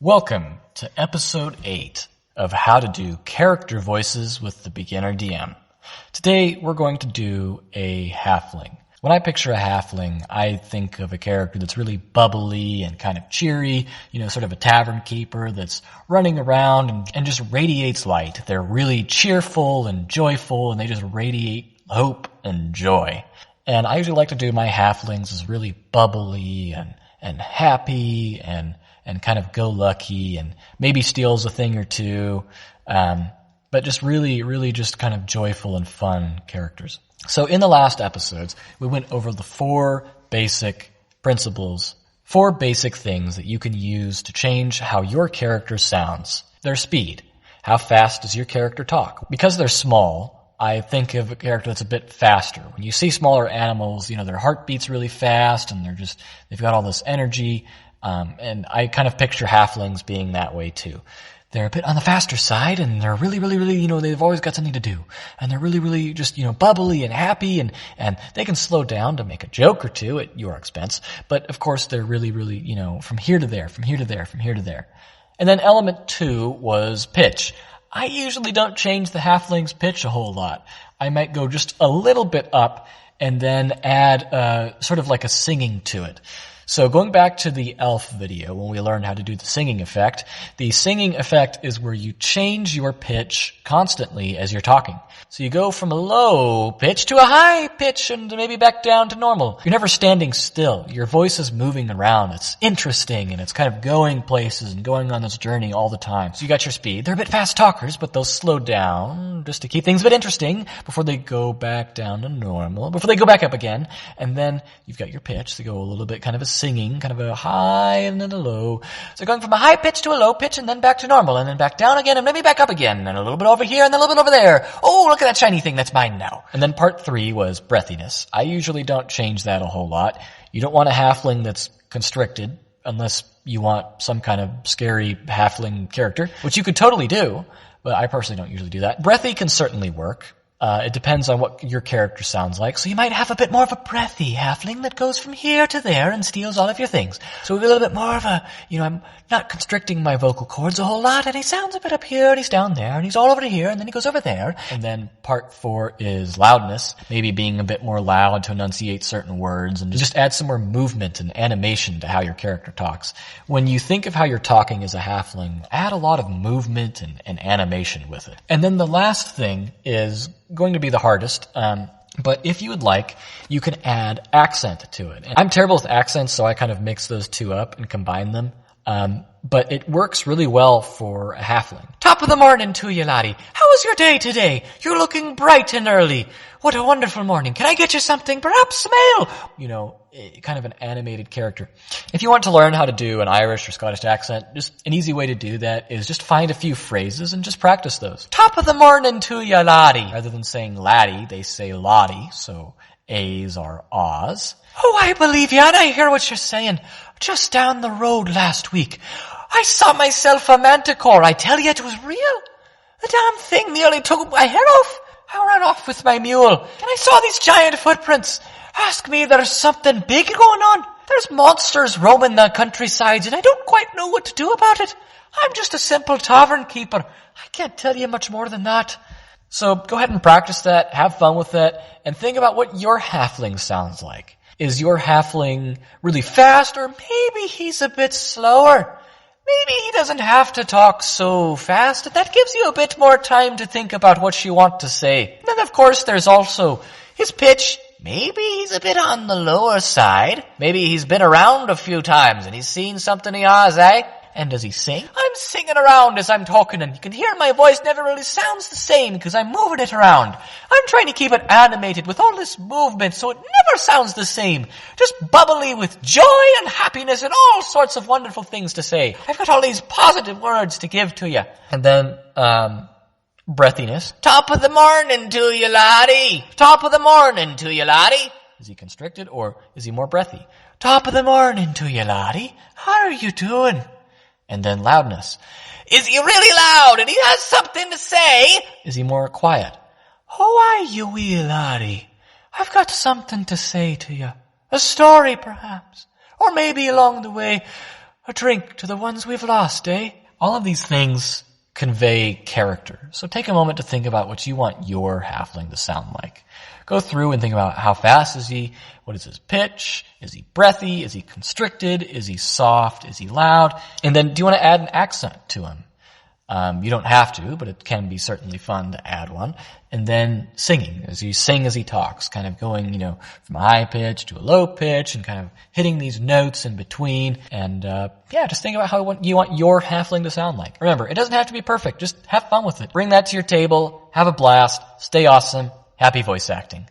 Welcome to episode 8 of How to Do Character Voices with the Beginner DM. Today we're going to do a halfling. When I picture a halfling, I think of a character that's really bubbly and kind of cheery, sort of a tavern keeper that's running around and just radiates light. They're really cheerful and joyful, and they just radiate hope and joy. And I usually like to do my halflings as really bubbly and happy and kind of go-lucky and maybe steals a thing or two, but just really just kind of joyful and fun characters. So in the last episodes, we went over the 4 basic principles, 4 basic things that you can use to change how your character sounds. Their speed. How fast does your character talk? Because they're small, I think of a character that's a bit faster. When you see smaller animals, their heart beats really fast and they've got all this energy. And I kind of picture halflings being that way too. They're a bit on the faster side, and they're really, they've always got something to do. And they're really just, bubbly and happy, and they can slow down to make a joke or two at your expense. But of course, they're really, from here to there, from here to there, from here to there. And then element 2 was pitch. I usually don't change the halfling's pitch a whole lot. I might go just a little bit up and then add, sort of like a singing to it. So going back to the elf video when we learned how to do the singing effect, the singing effect is where you change your pitch constantly as you're talking. So you go from a low pitch to a high pitch and maybe back down to normal. You're never standing still. Your voice is moving around. It's interesting and it's kind of going places and going on this journey all the time. So you got your speed. They're a bit fast talkers, but they'll slow down just to keep things a bit interesting before they go back down to normal, before they go back up again. And then you've got your pitch to go a little bit kind of a singing, kind of a high and then a low. So going from a high pitch to a low pitch and then back to normal and then back down again and maybe back up again and a little bit over here and then a little bit over there. Oh, look at that shiny thing. That's mine now. And then part 3 was breathiness. I usually don't change that a whole lot. You don't want a halfling that's constricted unless you want some kind of scary halfling character, which you could totally do, but I personally don't usually do that. Breathy can certainly work. It depends on what your character sounds like. So you might have a bit more of a breathy halfling that goes from here to there and steals all of your things. So a little bit more of a, I'm not constricting my vocal cords a whole lot, and he sounds a bit up here and he's down there and he's all over to here and then he goes over there. And then part 4 is loudness, maybe being a bit more loud to enunciate certain words and just add some more movement and animation to how your character talks. When you think of how you're talking as a halfling, add a lot of movement and animation with it. And then the last thing is going to be the hardest, but if you would like, you can add accent to it. And I'm terrible with accents, so I kind of mix those 2 up and combine them. But it works really well for a halfling. Top of the morning to you, laddie. How was your day today? You're looking bright and early. What a wonderful morning. Can I get you something? Perhaps a mail? Kind of an animated character. If you want to learn how to do an Irish or Scottish accent, just an easy way to do that is just find a few phrases and just practice those. Top of the morning to you, laddie. Rather than saying laddie, they say laddie, so A's are A's. Oh, I believe you, and I hear what you're saying. Just down the road last week, I saw myself a manticore. I tell you, it was real. The damn thing nearly took my head off. I ran off with my mule, and I saw these giant footprints. Ask me, there's something big going on. There's monsters roaming the countrysides, and I don't quite know what to do about it. I'm just a simple tavern keeper. I can't tell you much more than that. So go ahead and practice that, have fun with it, and think about what your halfling sounds like. Is your halfling really fast, or maybe he's a bit slower? Maybe he doesn't have to talk so fast, and that gives you a bit more time to think about what you want to say. And then, of course, there's also his pitch. Maybe he's a bit on the lower side. Maybe he's been around a few times, and he's seen something he has, eh? And does he sing? I'm singing around as I'm talking, and you can hear my voice never really sounds the same because I'm moving it around. I'm trying to keep it animated with all this movement so it never sounds the same. Just bubbly with joy and happiness and all sorts of wonderful things to say. I've got all these positive words to give to you. And then, breathiness. Top of the morning to you, laddie. Top of the morning to you, laddie. Is he constricted or is he more breathy? Top of the morning to you, laddie. How are you doing? And then loudness. Is he really loud and he has something to say? Is he more quiet? How are you, wee laddie? I've got something to say to you. A story, perhaps. Or maybe along the way, A drink to the ones we've lost, eh? All of these things convey character. So take a moment to think about what you want your halfling to sound like. Go through and think about how fast is he, what is his pitch, is he breathy, is he constricted, is he soft, is he loud, and then do you want to add an accent to him? You don't have to, but it can be certainly fun to add one. And then singing, as you sing as he talks, kind of going, from a high pitch to a low pitch and kind of hitting these notes in between. And, just think about how you want your halfling to sound like. Remember, it doesn't have to be perfect. Just have fun with it. Bring that to your table. Have a blast. Stay awesome. Happy voice acting.